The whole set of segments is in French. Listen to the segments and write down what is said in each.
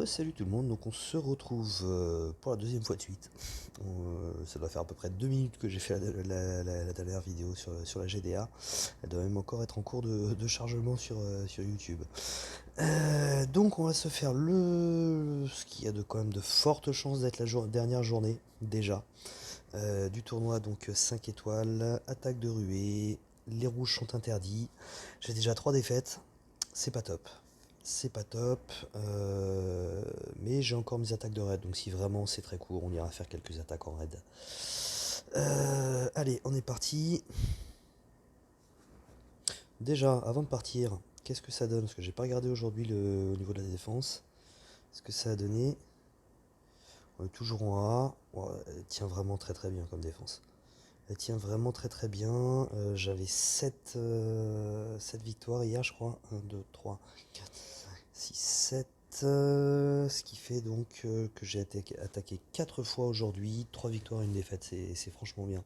Salut tout le monde, donc on se retrouve pour la deuxième fois de suite. Ça doit faire à peu près 2 minutes que j'ai fait la dernière vidéo sur la GDA. Elle doit même encore être en cours de chargement sur YouTube. Donc on va se faire ce qui a quand même de fortes chances d'être la dernière journée déjà du tournoi, donc 5 étoiles, attaque de ruée, les rouges sont interdits. J'ai déjà 3 défaites, c'est pas top. C'est pas top, mais j'ai encore mes attaques de raid, donc si vraiment c'est très court, on ira faire quelques attaques en raid. Allez, on est parti. Déjà, avant de partir, qu'est-ce que ça donne? Parce que j'ai pas regardé aujourd'hui au niveau de la défense. Ce que ça a donné. On est toujours en A. Ouais, elle tient vraiment très très bien comme défense. Elle tient vraiment très très bien. J'avais 7 victoires hier, je crois. 1, 2, 3, 4, 5, 6, 7. Ce qui fait donc que j'ai attaqué 4 fois aujourd'hui. 3 victoires et une défaite. C'est franchement bien.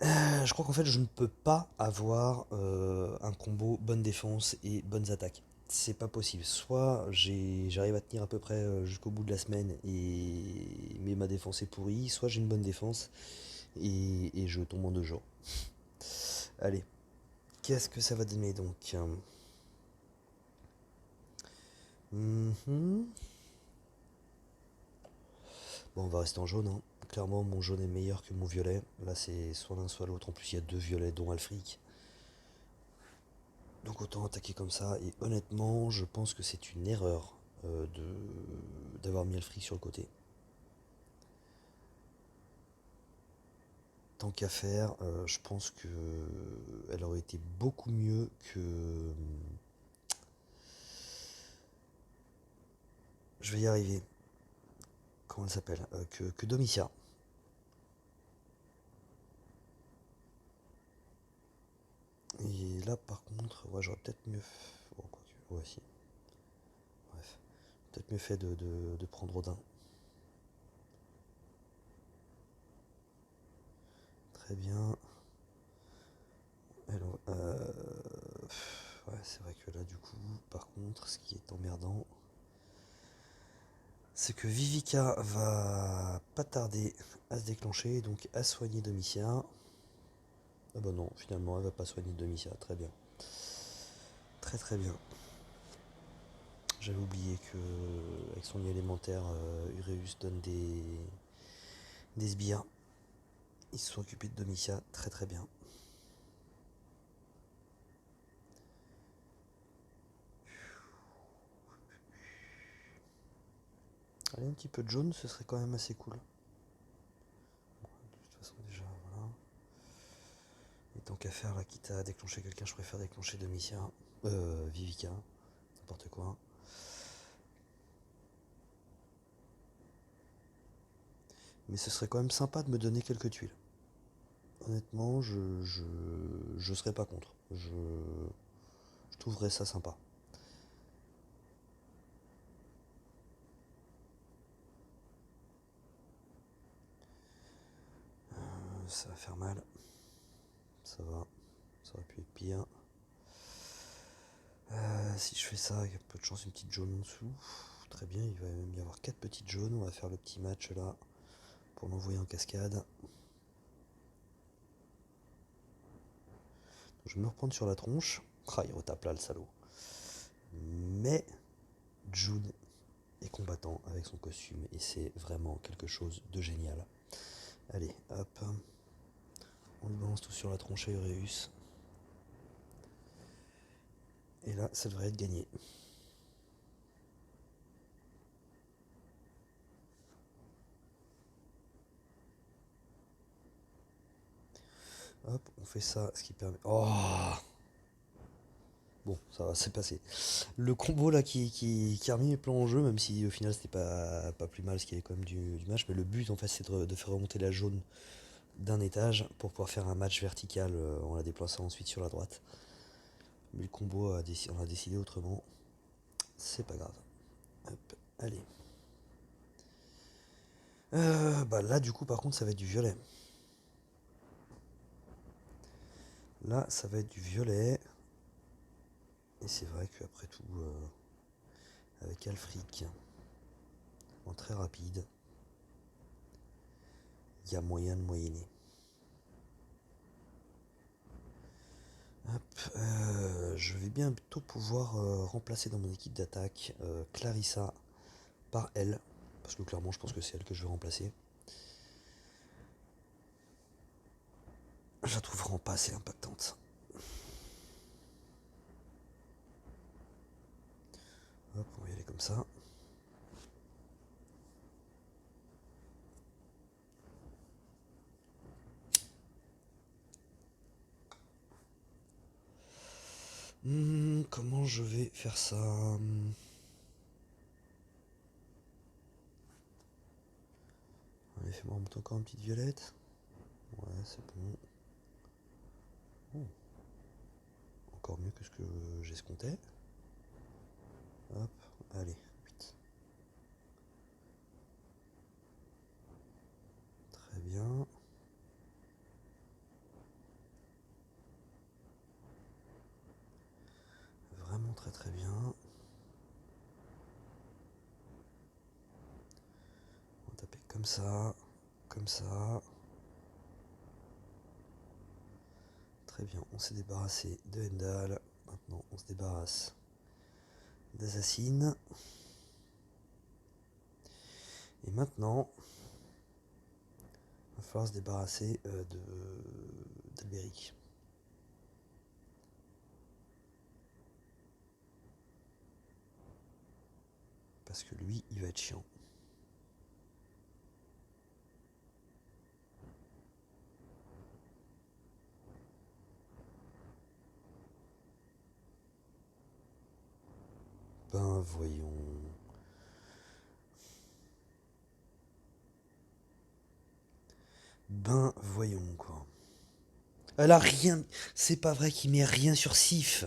Je crois qu'en fait, je ne peux pas avoir un combo bonne défense et bonnes attaques. C'est pas possible. Soit j'arrive à tenir à peu près jusqu'au bout de la semaine mais ma défense est pourrie, soit j'ai une bonne défense et je tombe en 2 jours. Allez, qu'est-ce que ça va donner donc? Mhm. Bon, on va rester en jaune, hein. Clairement, mon jaune est meilleur que mon violet. Là, c'est soit l'un soit l'autre. En plus, il y a 2 violets, dont Alfric. Donc autant attaquer comme ça. Et honnêtement, je pense que c'est une erreur d'avoir mis Alfric sur le côté. Tant qu'à faire, je pense que elle aurait été beaucoup mieux que. Je vais y arriver. Comment elle s'appelle? Que Domitia. Et là, par contre, ouais, j'aurais peut-être mieux. Oh, quoi que. Ouais, si. Bref. Peut-être mieux fait de prendre Odin. Très bien. Alors, ouais, c'est vrai que là, du coup, par contre, ce qui est emmerdant, c'est que Vivica va pas tarder à se déclencher, donc à soigner Domitia. Ah bah non, finalement, elle va pas soigner Domitia. Très bien. Très très bien. J'avais oublié que avec son lien élémentaire, Ureus donne des sbires. Ils se sont occupés de Domitia très très bien. Allez, un petit peu de jaune, ce serait quand même assez cool. Bon, de toute façon, déjà, voilà. Et tant qu'à faire, là, quitte à déclencher quelqu'un, je préfère déclencher Domitia. Vivica, n'importe quoi. Mais ce serait quand même sympa de me donner quelques tuiles. Honnêtement, je serais pas contre. Je trouverais ça sympa. Ça va faire mal. Ça va. Ça aurait pu être pire. Si je fais ça, il y a peu de chance une petite jaune en dessous. Très bien, il va même y avoir 4 petites jaunes. On va faire le petit match là pour l'envoyer en cascade. Je vais me reprendre sur la tronche. Ah, il retape là le salaud. Mais June est combattant avec son costume et c'est vraiment quelque chose de génial. Allez, hop. On lui balance tout sur la tronche à Ureus. Et là, ça devrait être gagné. Hop, on fait ça, ce qui permet. Oh! Bon, ça va, c'est passé. Le combo là qui a remis mes plans en jeu, même si au final c'était pas plus mal, ce qu'il y avait quand même du match, mais le but en fait c'est de faire remonter la jaune d'un étage pour pouvoir faire un match vertical en la déplaçant ensuite sur la droite. Mais le combo on a décidé autrement, c'est pas grave. Hop, allez. Bah là du coup par contre ça va être du violet. Là ça va être du violet. Et c'est vrai qu'après tout, avec Alfric en très rapide, il y a moyen de moyenner. Hop, je vais bientôt pouvoir remplacer dans mon équipe d'attaque Clarissa par elle, parce que clairement je pense que c'est elle que je vais remplacer. Je la trouve vraiment pas assez impactante. Hop, on va y aller comme ça. Comment je vais faire ça? Allez, fais-moi remonter encore une petite violette. Ouais, c'est bon. Oh, encore mieux que ce que j'escomptais. Hop, allez, 8. Très bien. Vraiment très très bien. On va taper comme ça, comme ça. Très bien, on s'est débarrassé de Hendal. Maintenant, on se débarrasse d'Assassin. Et maintenant, il va falloir se débarrasser d'Alberic. Parce que lui, il va être chiant. Ben voyons. Ben voyons quoi. Elle a rien. C'est pas vrai qu'il met rien sur Sif.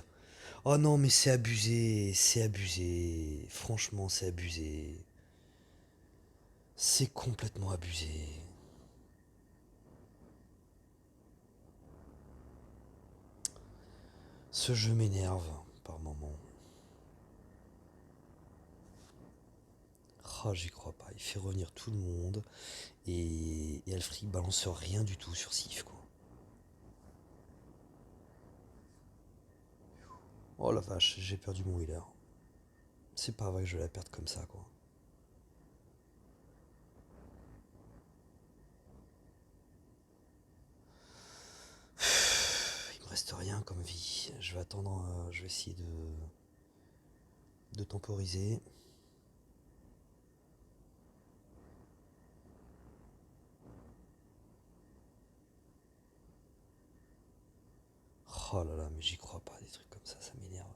Oh non, mais c'est abusé. C'est abusé. Franchement, c'est abusé. C'est complètement abusé. Ce jeu m'énerve par moments. Oh, j'y crois pas. Il fait revenir tout le monde. Et Alfred balance rien du tout sur Sif, quoi. Oh la vache, j'ai perdu mon healer. C'est pas vrai que je vais la perdre comme ça, quoi. Il me reste rien comme vie. Je vais attendre, je vais essayer de temporiser. Oh là là, mais j'y crois pas, des trucs comme ça m'énerve.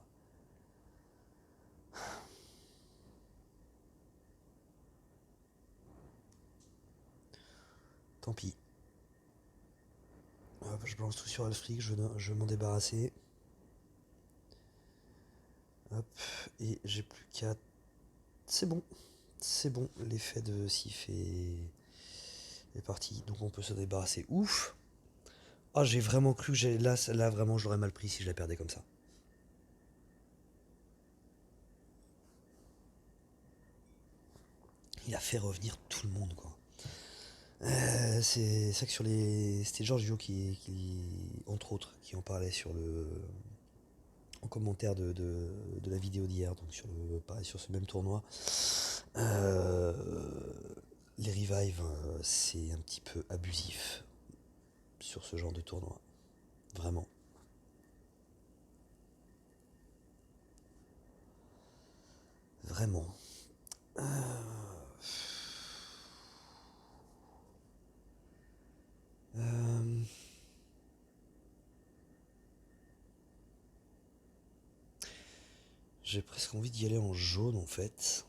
Tant pis. Hop, je balance tout sur Alfric, je vais m'en débarrasser. Hop, et j'ai plus qu'à... C'est bon, l'effet de Sif est parti, donc on peut se débarrasser. Ouf. Ah, j'ai vraiment cru que là vraiment je l'aurais mal pris si je la perdais comme ça. Il a fait revenir tout le monde, quoi. C'est ça que sur les... C'était Giorgio entre autres, qui en parlait en commentaire de la vidéo d'hier, donc pareil, sur ce même tournoi. Euh, les revives, c'est un petit peu abusif sur ce genre de tournoi. Vraiment. Vraiment. Euh, euh, J'ai presque envie d'y aller en jaune en fait.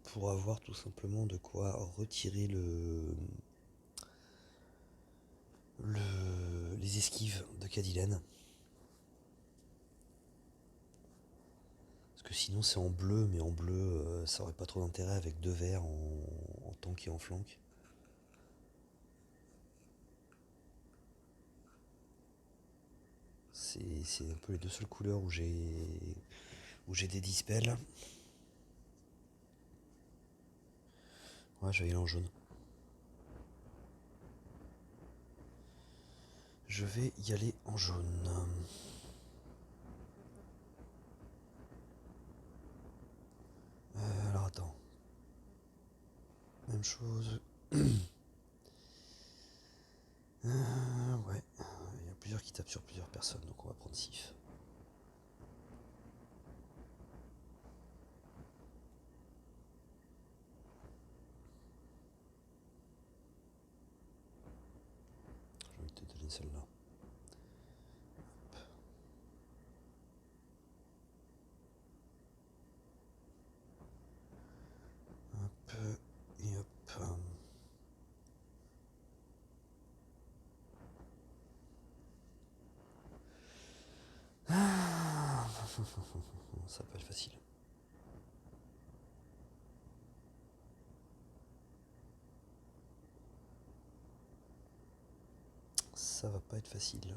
Pour avoir tout simplement de quoi retirer les esquives de Cadilène. Parce que sinon c'est en bleu, mais en bleu ça aurait pas trop d'intérêt avec deux verts en tank et en flanc. C'est un peu les deux seules couleurs où j'ai où j'ai des dispels. Ouais, je vais y aller en jaune. Je vais y aller en jaune. Alors attends. Même chose. Ouais. Il y a plusieurs qui tapent sur plusieurs personnes, donc on va prendre Sif. Je vais te donner celle-là. Hop. Et hop. Ça va pas être facile. Ça va pas être facile.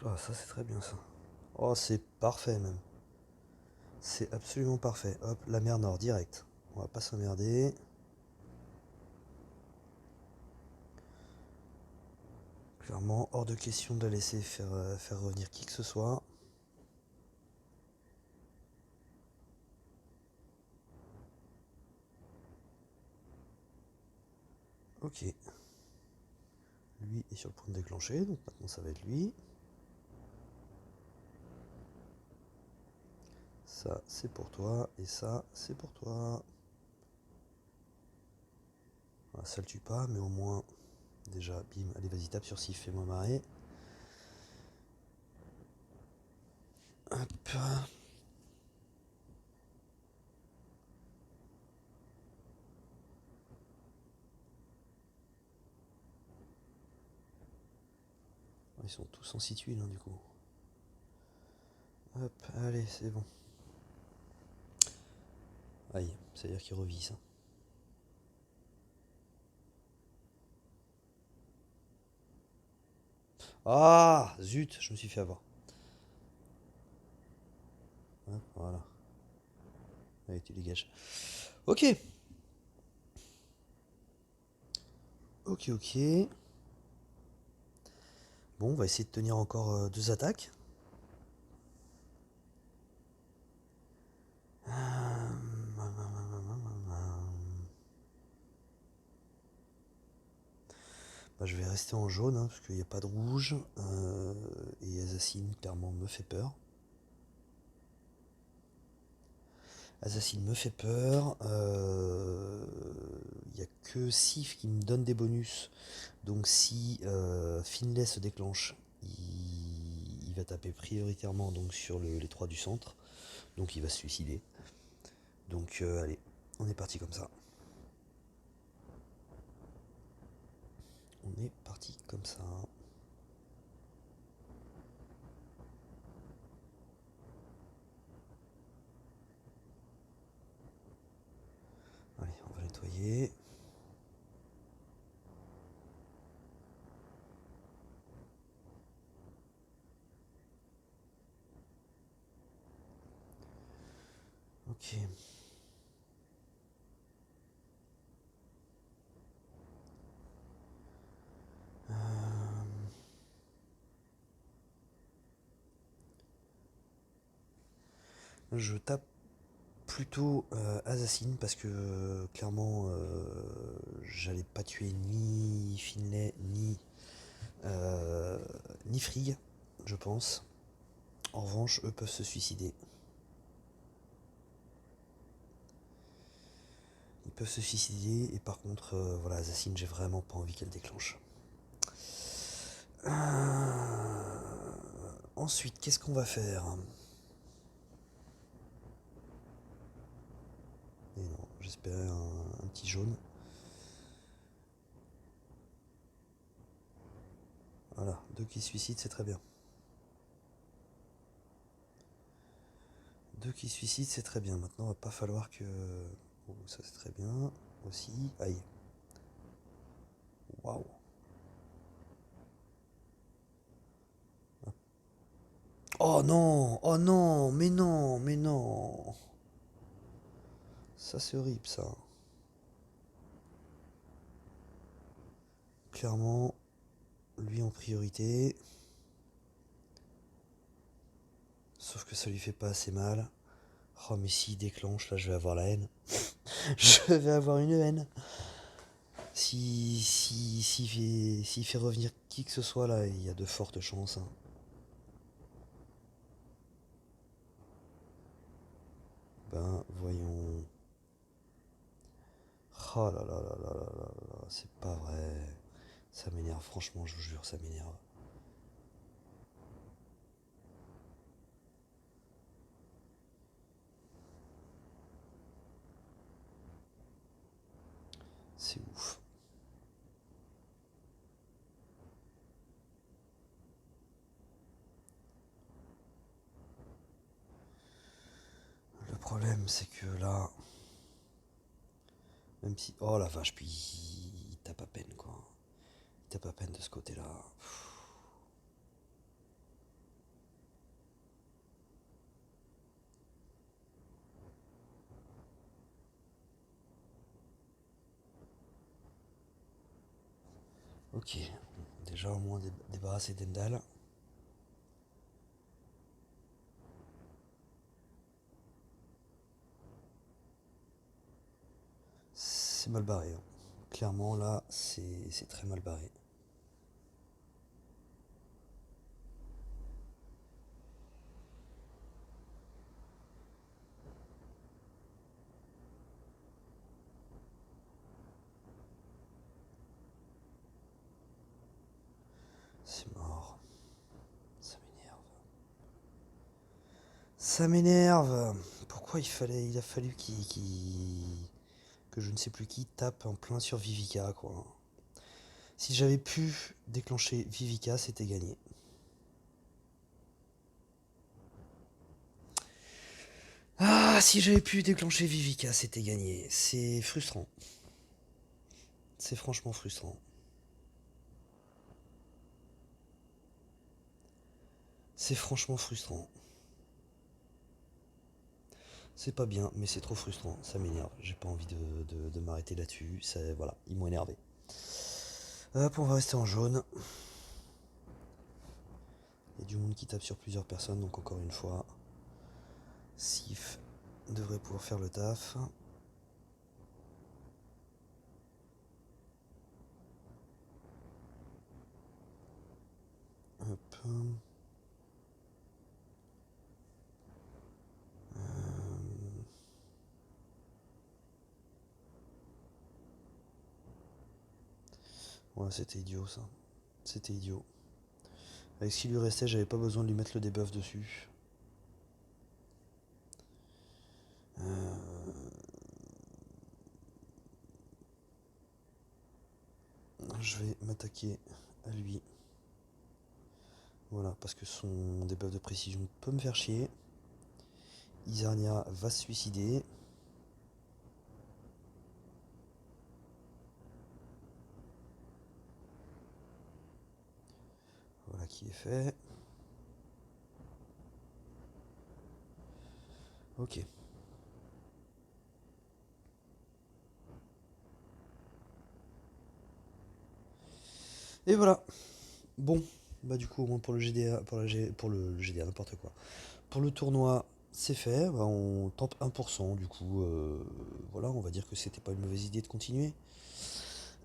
Ah, ça c'est très bien ça. Oh, c'est parfait même. C'est absolument parfait. Hop, la mer Nord direct. On va pas s'emmerder. Clairement, hors de question de la laisser faire revenir qui que ce soit. Ok. Lui est sur le point de déclencher, donc maintenant ça va être lui. Ça, c'est pour toi, et ça, c'est pour toi. Voilà, ça le tue pas, mais au moins, déjà, bim, allez, vas-y, tape sur Sif, fais-moi marrer. Hop. Ils sont tous en situ, là, du coup. Hop, allez, c'est bon. Aïe, c'est-à-dire qu'il revit, ça. Ah, zut, je me suis fait avoir. Hop, voilà. Allez, tu dégages. Ok. Ok, ok. Bon, on va essayer de tenir encore deux attaques. Bah, je vais rester en jaune, hein, parce qu'il n'y a pas de rouge. Et Assassin, clairement, me fait peur. Assassin me fait peur. Il n'y a que Sif qui me donne des bonus. Donc si Finlay se déclenche, il va taper prioritairement donc, sur les trois du centre. Donc il va se suicider. Donc allez, on est parti comme ça. On est parti comme ça. Allez, on va nettoyer. Ok. Je tape plutôt Assassin parce que clairement j'allais pas tuer ni Finlay ni Frigg, je pense. En revanche, eux peuvent se suicider. Ils peuvent se suicider et par contre, voilà, Assassin, j'ai vraiment pas envie qu'elle déclenche. Ensuite, qu'est-ce qu'on va faire? Et non, j'espérais un petit jaune. Voilà, deux qui se suicident, c'est très bien. Deux qui se suicident, c'est très bien. Maintenant, va pas falloir que... Oh, ça c'est très bien. Aussi. Aïe. Waouh. Oh non! Oh non! Mais non! Mais non! Ça c'est horrible ça. Clairement, lui en priorité. Sauf que ça lui fait pas assez mal. Oh mais s'il déclenche, là je vais avoir la haine. Je vais avoir une haine. S'il fait revenir qui que ce soit là, il y a de fortes chances, hein. Ben voyons. Oh là là là là là là là, c'est pas vrai. Ça m'énerve, franchement, je vous jure, ça m'énerve. C'est ouf. Le problème, c'est que là, même si. Oh la vache, puis il tape à peine, quoi. Il tape à peine de ce côté-là. Ok, déjà au moins débarrassé d'Endal. C'est mal barré, hein. Clairement, là, c'est très mal barré. C'est mort. Ça m'énerve. Ça m'énerve. Pourquoi il a fallu que je ne sais plus qui tape en plein sur Vivica, quoi. Si j'avais pu déclencher Vivica, c'était gagné. Ah, si j'avais pu déclencher Vivica, c'était gagné. C'est frustrant. C'est franchement frustrant. C'est franchement frustrant. C'est pas bien, mais c'est trop frustrant. Ça m'énerve. J'ai pas envie de m'arrêter là-dessus. Voilà, ils m'ont énervé. Hop, on va rester en jaune. Il y a du monde qui tape sur plusieurs personnes, donc encore une fois, Sif devrait pouvoir faire le taf. Hop. Ouais, c'était idiot ça. C'était idiot. Avec ce qui lui restait, j'avais pas besoin de lui mettre le debuff dessus. Euh, Je vais m'attaquer à lui. Voilà, parce que son debuff de précision peut me faire chier. Isarnia va se suicider. Voilà qui est fait. Ok. Et voilà. Bon, bah du coup, au moins pour le GDA, pour le GDA, n'importe quoi. Pour le tournoi, c'est fait. Bah, on tente 1%. Du coup, voilà, on va dire que c'était pas une mauvaise idée de continuer.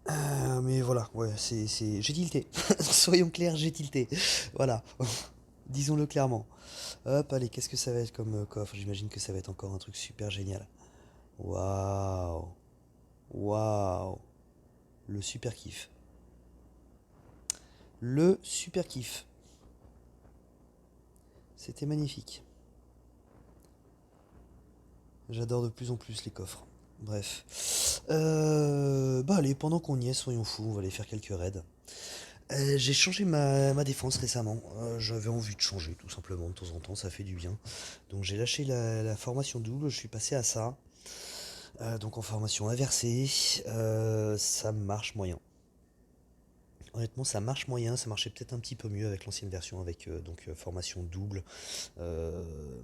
Mais voilà, ouais, j'ai tilté. Soyons clairs, j'ai tilté. Voilà, disons-le clairement. Hop, allez, qu'est-ce que ça va être comme coffre? J'imagine que ça va être encore un truc super génial. Waouh, waouh, le super kiff. Le super kiff. C'était magnifique. J'adore de plus en plus les coffres. Bref. Bah allez, pendant qu'on y est, soyons fous, on va aller faire quelques raids. J'ai changé ma défense récemment. J'avais envie de changer tout simplement de temps en temps, ça fait du bien. Donc j'ai lâché la formation double, je suis passé à ça. Donc en formation inversée, ça marche moyen. Honnêtement, ça marche moyen, ça marchait peut-être un petit peu mieux avec l'ancienne version, avec formation double. Euh,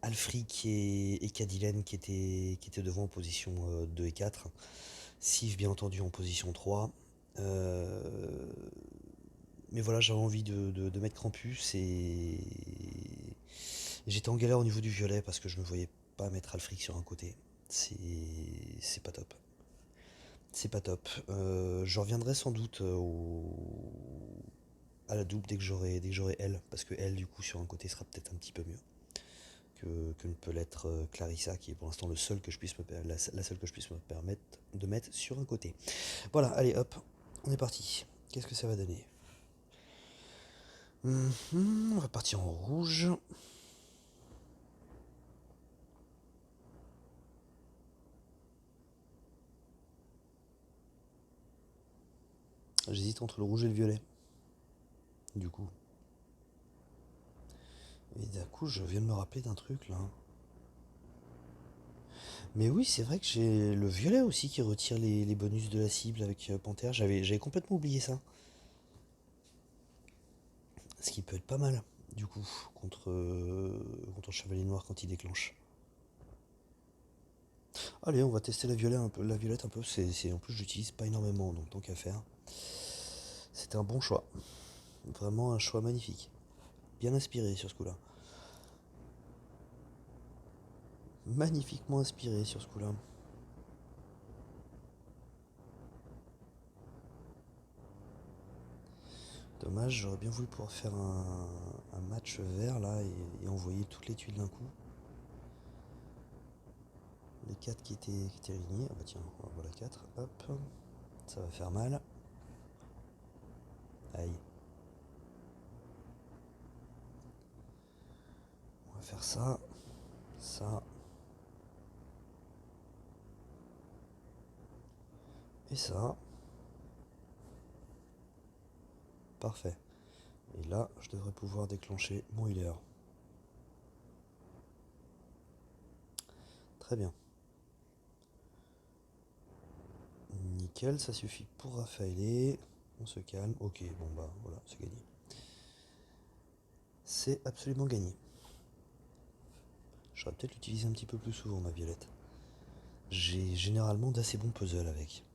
Alfric et Cadillac qui étaient devant en position 2 et 4. Sif bien entendu en position 3. Euh, mais voilà, j'avais envie de mettre Krampus et j'étais en galère au niveau du violet parce que je ne me voyais pas mettre Alfric sur un côté. C'est c'est pas top. C'est pas top. Je reviendrai sans doute à la double dès que j'aurai elle, parce que elle du coup sur un côté sera peut-être un petit peu mieux que ne peut l'être Clarissa, qui est pour l'instant le seul que je puisse la seule que je puisse me permettre de mettre sur un côté. Voilà, allez hop, on est parti. Qu'est-ce que ça va donner? On va partir en rouge. J'hésite entre le rouge et le violet. Du coup. Et d'un coup, je viens de me rappeler d'un truc là. Mais oui, c'est vrai que j'ai le violet aussi qui retire les bonus de la cible avec Panthère. J'avais complètement oublié ça. Ce qui peut être pas mal, du coup, contre le chevalier noir quand il déclenche. Allez, on va tester la violette un peu. En plus, j'utilise pas énormément, donc tant qu'à faire. C'était un bon choix. Vraiment un choix magnifique. Bien inspiré sur ce coup-là. Magnifiquement inspiré sur ce coup-là. Dommage, j'aurais bien voulu pouvoir faire un match vert là et envoyer toutes les tuiles d'un coup. Les 4 qui étaient alignés. Ah bah tiens, voilà 4. Hop. Ça va faire mal. Aïe. On va faire ça. Ça. Et ça. Parfait. Et là, je devrais pouvoir déclencher mon healer. Très bien. Nickel, ça suffit pour Raphaël. On se calme. Ok, bon bah voilà, c'est gagné. C'est absolument gagné. J'aurais peut-être l'utiliser un petit peu plus souvent, ma violette. J'ai généralement d'assez bons puzzles avec.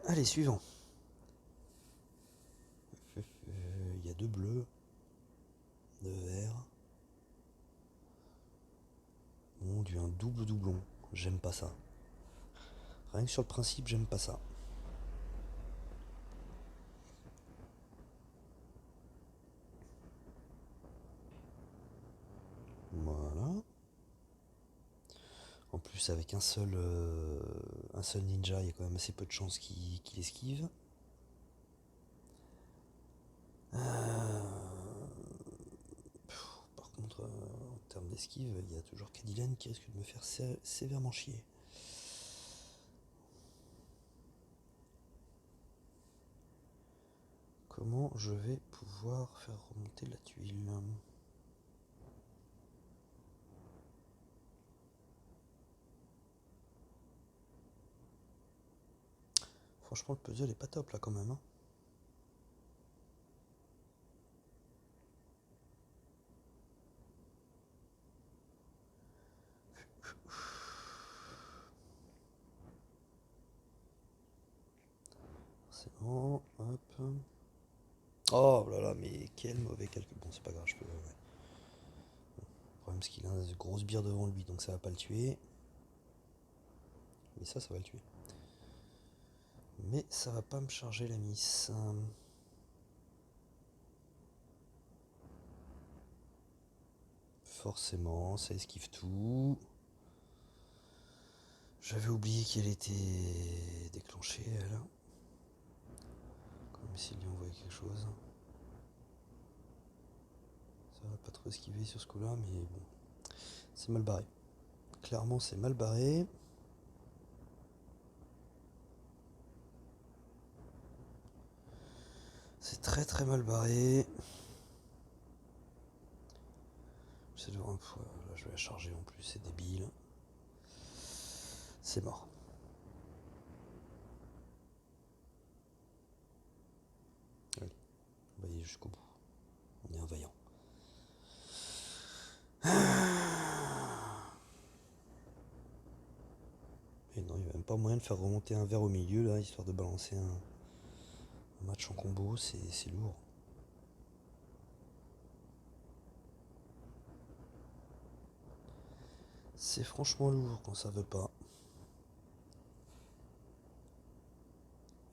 Allez, suivant. Il y a deux bleus, deux verts. Mon dieu, un double doublon. J'aime pas ça. Rien que sur le principe, j'aime pas ça. Voilà. En plus, avec un seul ninja, il y a quand même assez peu de chances qu'il esquive. Par contre, en termes d'esquive, il y a toujours Cadillac qui risque de me faire sévèrement chier. Comment je vais pouvoir faire remonter la tuile? Franchement, le puzzle est pas top là quand même, hein. C'est bon, hop. Oh là là, mais quel mauvais calcul. Bon, c'est pas grave, je peux. Ouais. Le problème, c'est qu'il a une grosse bière devant lui, donc ça va pas le tuer. Mais ça va le tuer. Mais ça va pas me charger la miss. Forcément, ça esquive tout. J'avais oublié qu'elle était déclenchée, elle. Comme s'il lui envoyait quelque chose. Ça va pas trop esquiver sur ce coup-là, mais bon. C'est mal barré. Clairement, c'est mal barré. C'est très très mal barré. C'est devant. Là je vais la charger en plus, c'est débile. C'est mort. Oui, on va y aller jusqu'au bout. On est un vaillant. Et non, il n'y a même pas moyen de faire remonter un verre au milieu là, histoire de balancer un match en combo, c'est lourd. C'est franchement lourd quand ça veut pas.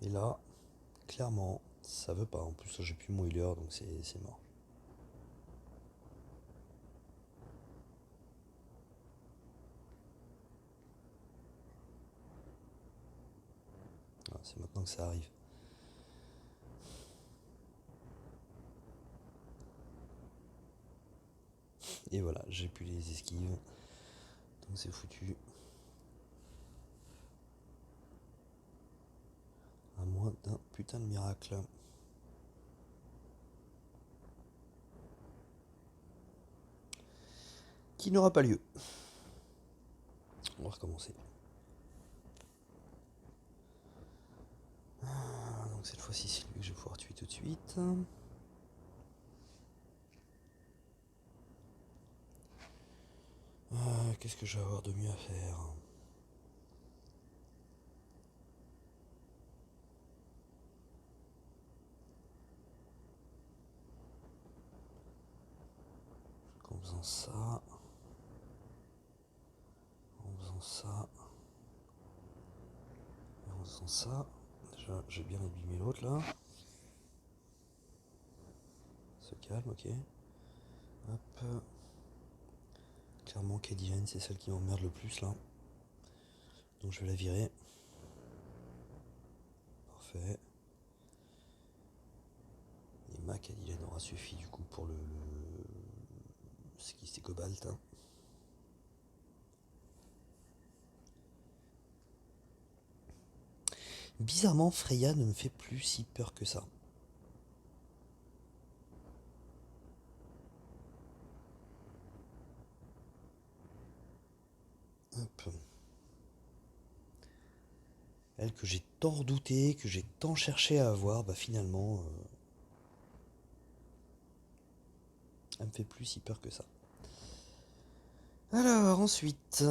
Et là, clairement, ça veut pas. En plus, là, j'ai plus mon healer, donc c'est mort. Ah, c'est maintenant que ça arrive. Et voilà, j'ai plus les esquives. Donc c'est foutu. À moins d'un putain de miracle. Qui n'aura pas lieu. On va recommencer. Donc cette fois-ci, c'est lui que je vais pouvoir tuer tout de suite. Qu'est-ce que je vais avoir de mieux à faire? En faisant ça. En faisant ça. Et en faisant ça. Déjà, j'ai bien abîmé l'autre là. Se calme, ok. Hop. Clairement, Cadillac, c'est celle qui m'emmerde le plus là. Donc je vais la virer. Parfait. Et ma Cadillac aura suffi du coup pour le c'était Cobalt. Hein. Bizarrement, Freya ne me fait plus si peur que ça. Hop. Elle que j'ai tant redouté, que j'ai tant cherché à avoir, bah finalement, elle me fait plus si peur que ça. Alors ensuite,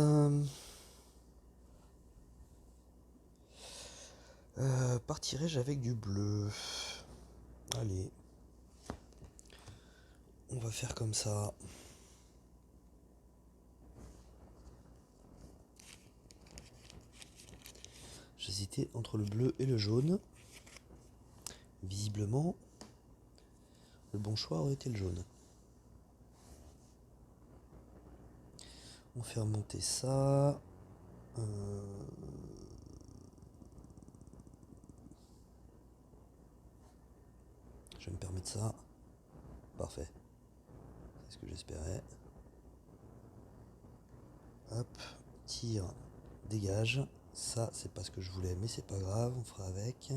partirai-je avec du bleu? Allez, on va faire comme ça. J'hésitais entre le bleu et le jaune. Visiblement, le bon choix aurait été le jaune. On fait remonter ça. Je vais me permettre ça. Parfait. C'est ce que j'espérais. Hop, tire, dégage. Ça, c'est pas ce que je voulais, mais c'est pas grave, on fera avec.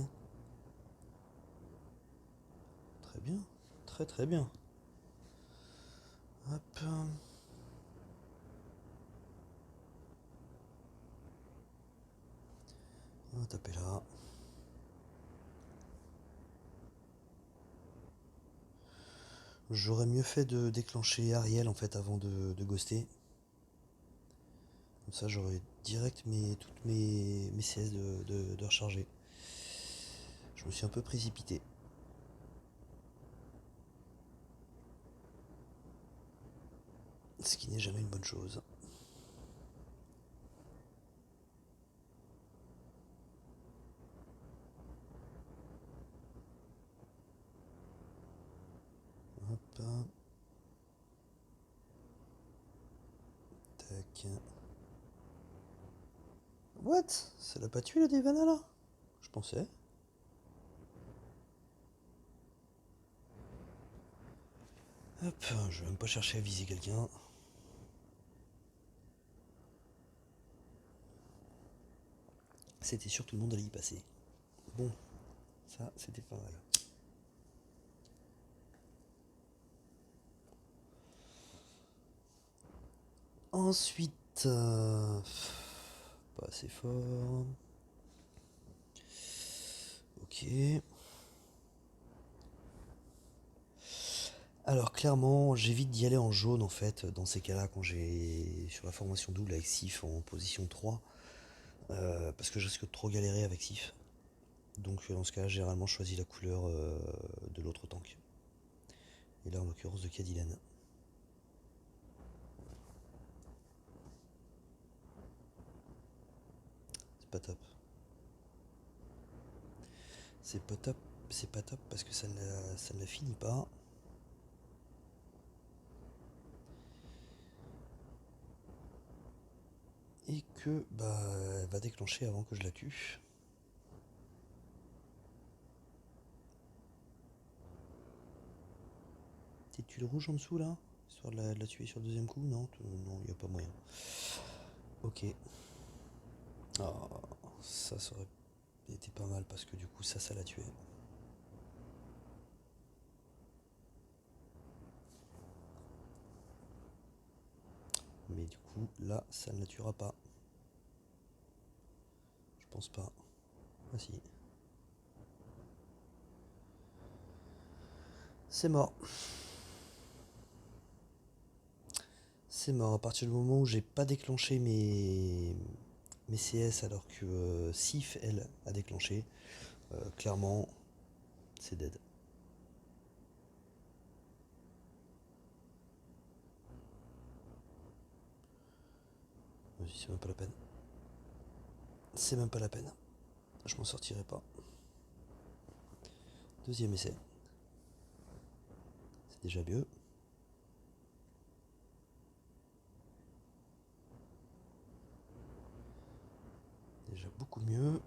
Très bien, très très bien. Hop. On va taper là. J'aurais mieux fait de déclencher Ariel en fait avant de ghoster. Comme ça j'aurais direct toutes mes CS de recharger. Je me suis un peu précipité. Ce qui n'est jamais une bonne chose. Hop. Tac. What? Ça l'a pas tué la Devana là? Je pensais. Hop, je vais même pas chercher à viser quelqu'un. C'était sûr que tout le monde allait y passer. Bon, ça c'était pas mal. Ensuite, pas assez fort. Ok. Alors clairement, j'évite d'y aller en jaune en fait, dans ces cas-là, quand j'ai sur la formation double avec Sif en position 3, parce que je risque de trop galérer avec Sif. Donc dans ce cas-là, généralement, je choisis la couleur de l'autre tank. Et là, en l'occurrence, de Cadillac. C'est pas top. C'est pas top, c'est pas top parce que ça ne la finit pas. Et que bah elle va déclencher avant que je la tue. Petite tuile rouge en dessous là, histoire de la tuer sur le deuxième coup. Non, non, il n'y a pas moyen. Ok. Ah, ça aurait été pas mal parce que du coup ça l'a tué. Mais du coup là ça ne la tuera pas. Je pense pas. Ah si. C'est mort. C'est mort à partir du moment où j'ai pas déclenché mes CS alors que Sif elle a déclenché. Clairement c'est dead. Vas-y, c'est même pas la peine. C'est même pas la peine. Je m'en sortirai pas. Deuxième essai. C'est déjà mieux. Déjà beaucoup mieux.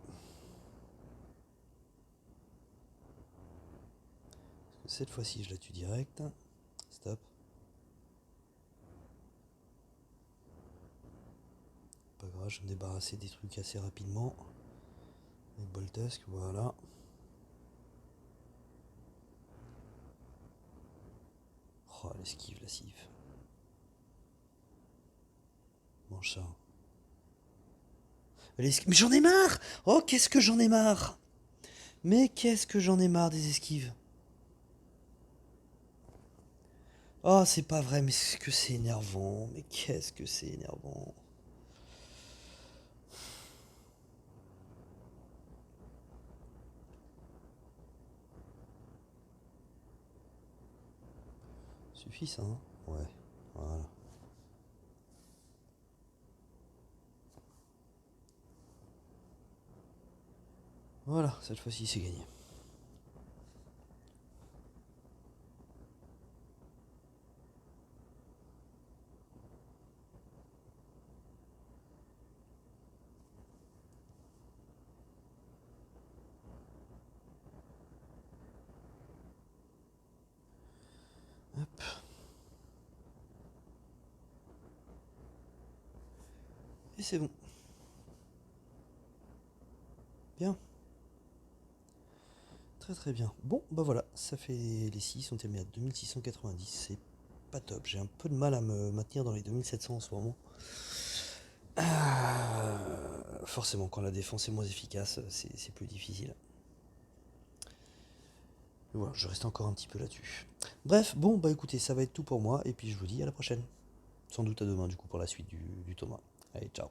Cette fois-ci, je la tue direct. Stop. Pas grave, je vais me débarrasser des trucs assez rapidement. Avec Boltesque, voilà. Oh, l'esquive, la cive. Mange ça. Mais j'en ai marre. Oh, qu'est-ce que j'en ai marre. Mais qu'est-ce que j'en ai marre des esquives. Oh, c'est pas vrai, mais c'est que c'est énervant. Mais qu'est-ce que c'est énervant. Suffit ça, hein. Ouais, voilà. Voilà, cette fois-ci c'est gagné. Hop. Et c'est bon. Bien. Très très bien. Bon, bah voilà, ça fait les 6, on était mis à 2690, c'est pas top. J'ai un peu de mal à me maintenir dans les 2700 en ce moment. Forcément, quand la défense est moins efficace, c'est plus difficile. Et voilà, je reste encore un petit peu là-dessus. Bref, bon, bah écoutez, ça va être tout pour moi, et puis je vous dis à la prochaine. Sans doute à demain, du coup, pour la suite du Thomas. Allez, ciao.